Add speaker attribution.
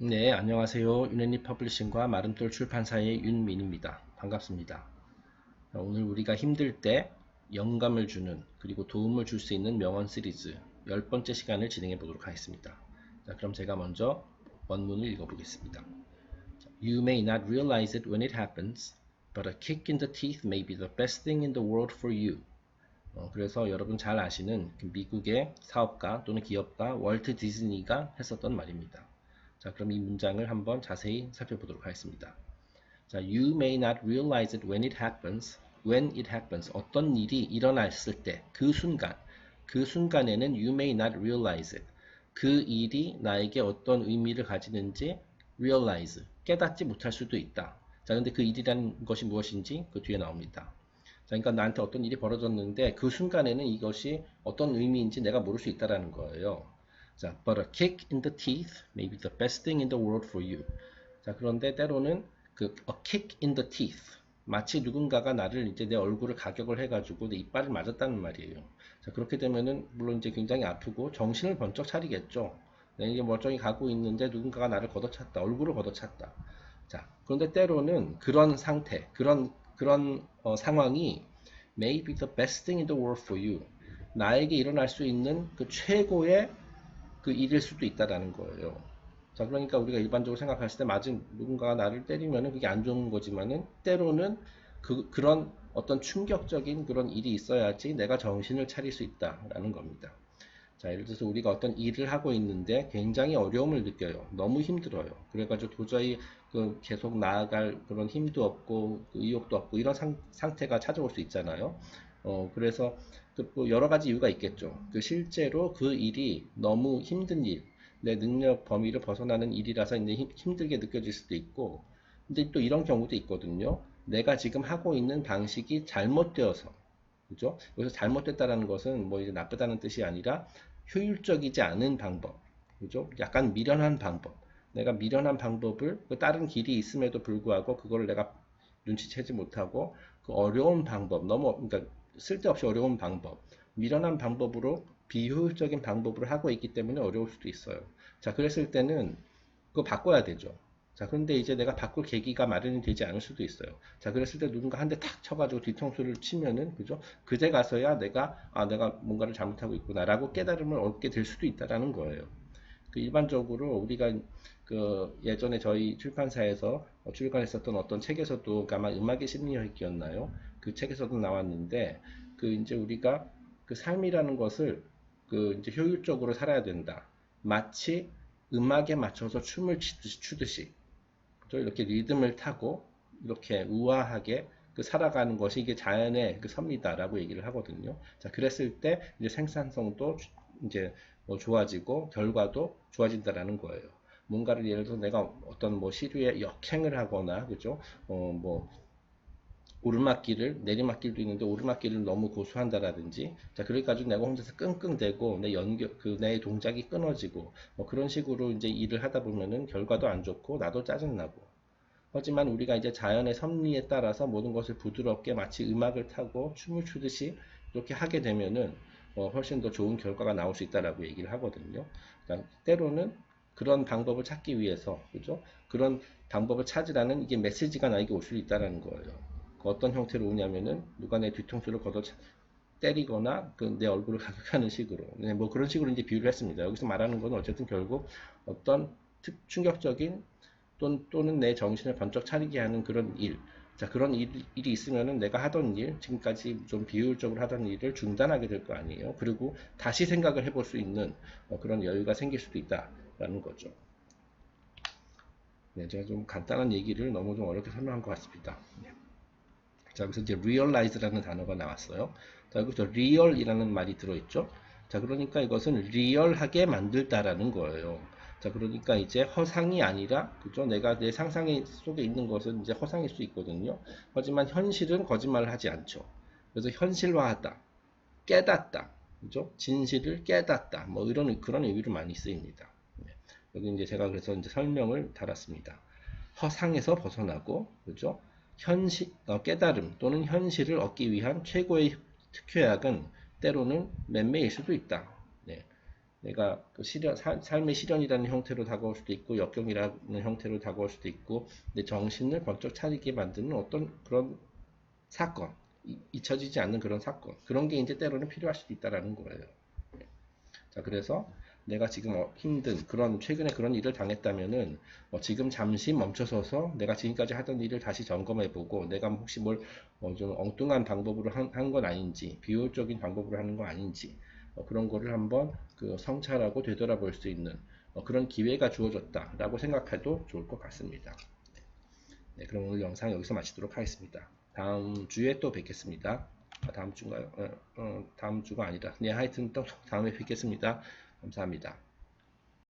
Speaker 1: 네, 안녕하세요. 유네니 퍼블리싱과 마름돌 출판사의 윤민입니다. 반갑습니다. 오늘 우리가 힘들 때 영감을 주는 그리고 도움을 줄 수 있는 명언 시리즈 10번째 시간을 진행해 보도록 하겠습니다. 자, 그럼 제가 먼저 원문을 읽어보겠습니다. You may not realize it when it happens, but a kick in the teeth may be the best thing in the world for you. 그래서 여러분 잘 아시는 그 미국의 사업가 또는 기업가 월트 디즈니가 했었던 말입니다. 자, 그럼 이 문장을 한번 자세히 살펴보도록 하겠습니다. 자, you may not realize it when it happens. When it happens. 어떤 일이 일어났을 때, 그 순간. 그 순간에는 you may not realize it. 그 일이 나에게 어떤 의미를 가지는지 realize. 깨닫지 못할 수도 있다. 자, 근데 그 일이라는 것이 무엇인지 그 뒤에 나옵니다. 자, 그러니까 나한테 어떤 일이 벌어졌는데 그 순간에는 이것이 어떤 의미인지 내가 모를 수 있다라는 거예요. 자, but a kick in the teeth may be the best thing in the world for you. 자, 그런데 때로는 그 a kick in the teeth 마치 누군가가 나를 이제 내 얼굴을 가격을 해가지고 내 이빨을 맞았다는 말이에요. 자, 그렇게 되면은 물론 이제 굉장히 아프고 정신을 번쩍 차리겠죠. 내가 이게 멀쩡히 가고 있는데 누군가가 나를 걷어찼다, 얼굴을 걷어찼다. 자, 그런데 때로는 그런 상태, 그런 상황이 may be the best thing in the world for you. 나에게 일어날 수 있는 그 최고의 그 일일 수도 있다라는 거예요. 자, 그러니까 우리가 일반적으로 생각했을 때 맞은 누군가가 나를 때리면은 그게 안 좋은 거지만은 때로는 그런 어떤 충격적인 그런 일이 있어야지 내가 정신을 차릴 수 있다라는 겁니다. 자, 예를 들어서 우리가 어떤 일을 하고 있는데 굉장히 어려움을 느껴요. 너무 힘들어요. 그래가지고 도저히 그 계속 나아갈 그런 힘도 없고 그 의욕도 없고 이런 상태가 찾아올 수 있잖아요. 그래서 그뭐 여러 가지 이유가 있겠죠. 그 실제로 그 일이 너무 힘든 일, 내 능력 범위를 벗어나는 일이라서 이제 힘들게 느껴질 수도 있고, 근데 또 이런 경우도 있거든요. 내가 지금 하고 있는 방식이 잘못되어서, 그죠? 여기서 잘못됐다는 것은 뭐 이제 나쁘다는 뜻이 아니라 효율적이지 않은 방법, 그죠? 약간 미련한 방법. 내가 미련한 방법을 그 다른 길이 있음에도 불구하고 그거를 내가 눈치채지 못하고 그 어려운 방법, 너무 그러니까 쓸데없이 어려운 방법, 미련한 방법으로 비효율적인 방법으로 하고 있기 때문에 어려울 수도 있어요. 자, 그랬을 때는 그거 바꿔야 되죠. 자, 그런데 이제 내가 바꿀 계기가 마련이 되지 않을 수도 있어요. 자, 그랬을 때 누군가 한 대 탁 쳐가지고 뒤통수를 치면은, 그죠? 그제 가서야 내가 뭔가를 잘못하고 있구나라고 깨달음을 얻게 될 수도 있다라는 거예요. 그 일반적으로 우리가 그 예전에 저희 출판사에서 출간했었던 어떤 책에서도 아마 음악의 심리학이었나요? 그 책에서도 나왔는데 그 이제 우리가 그 삶이라는 것을 그 이제 효율적으로 살아야 된다. 마치 음악에 맞춰서 춤을 추듯이 이렇게 리듬을 타고 이렇게 우아하게 그 살아가는 것이 이게 자연의 그 섭리다라고 얘기를 하거든요. 자, 그랬을 때 이제 생산성도 이제 뭐 좋아지고 결과도 좋아진다라는 거예요. 뭔가를 예를 들어서 내가 어떤 뭐 시류에 역행을 하거나 그죠? 뭐 오르막길을 내리막길도 있는데 오르막길을 너무 고수한다라든지 자 그래가지고 내가 혼자서 끙끙대고 내 동작이 끊어지고 뭐 그런 식으로 이제 일을 하다 보면은 결과도 안 좋고 나도 짜증나고 하지만 우리가 이제 자연의 섭리에 따라서 모든 것을 부드럽게 마치 음악을 타고 춤을 추듯이 이렇게 하게 되면은 훨씬 더 좋은 결과가 나올 수 있다라고 얘기를 하거든요. 그러니까 때로는 그런 방법을 찾기 위해서, 그죠? 그런 방법을 찾으라는 이게 메시지가 나에게 올 수 있다라는 거예요. 그 어떤 형태로 오냐면은 누가 내 뒤통수를 걷어 때리거나 그 내 얼굴을 가격하는 식으로 네, 뭐 그런 식으로 이제 비유를 했습니다. 여기서 말하는 건 어쨌든 결국 어떤 충격적인 또는 내 정신을 번쩍 차리게 하는 그런 일. 자, 그런 일이 있으면은 내가 하던 일, 지금까지 좀 비효율적으로 하던 일을 중단하게 될 거 아니에요. 그리고 다시 생각을 해볼 수 있는 그런 여유가 생길 수도 있다라는 거죠. 네, 제가 좀 간단한 얘기를 너무 좀 어렵게 설명한 것 같습니다. 네. 자, 여기서 이제 realize라는 단어가 나왔어요. 자, 여기서 real이라는 말이 들어있죠. 자, 그러니까 이것은 리얼하게 만들다라는 거예요. 자, 그러니까 이제 허상이 아니라, 그죠? 내가 내 상상 속에 있는 것은 이제 허상일 수 있거든요. 하지만 현실은 거짓말을 하지 않죠. 그래서 현실화하다, 깨닫다, 그죠? 진실을 깨닫다, 뭐 이런 그런 의미로 많이 쓰입니다. 네. 여기 이제 제가 그래서 이제 설명을 달았습니다. 허상에서 벗어나고, 그죠? 깨달음 또는 현실을 얻기 위한 최고의 특효약은 때로는 맴매일 수도 있다. 네. 내가 그 삶의 시련이라는 형태로 다가올 수도 있고 역경이라는 형태로 다가올 수도 있고 내 정신을 번쩍 차리게 만드는 어떤 그런 사건, 잊혀지지 않는 그런 사건, 그런 게 이제 때로는 필요할 수도 있다라는 거예요. 자, 그래서 내가 지금 힘든 그런 최근에 그런 일을 당했다면은 지금 잠시 멈춰서서 내가 지금까지 하던 일을 다시 점검해보고 내가 혹시 뭘 좀 엉뚱한 방법으로 한 건 아닌지 비효율적인 방법으로 하는 거 아닌지 그런 거를 한번 그 성찰하고 되돌아볼 수 있는 그런 기회가 주어졌다라고 생각해도 좋을 것 같습니다. 네, 그럼 오늘 영상 여기서 마치도록 하겠습니다. 다음 주에 또 뵙겠습니다. 다음 주인가요? 다음 주가 아니라. 네, 하여튼 또 다음에 뵙겠습니다. 감사합니다.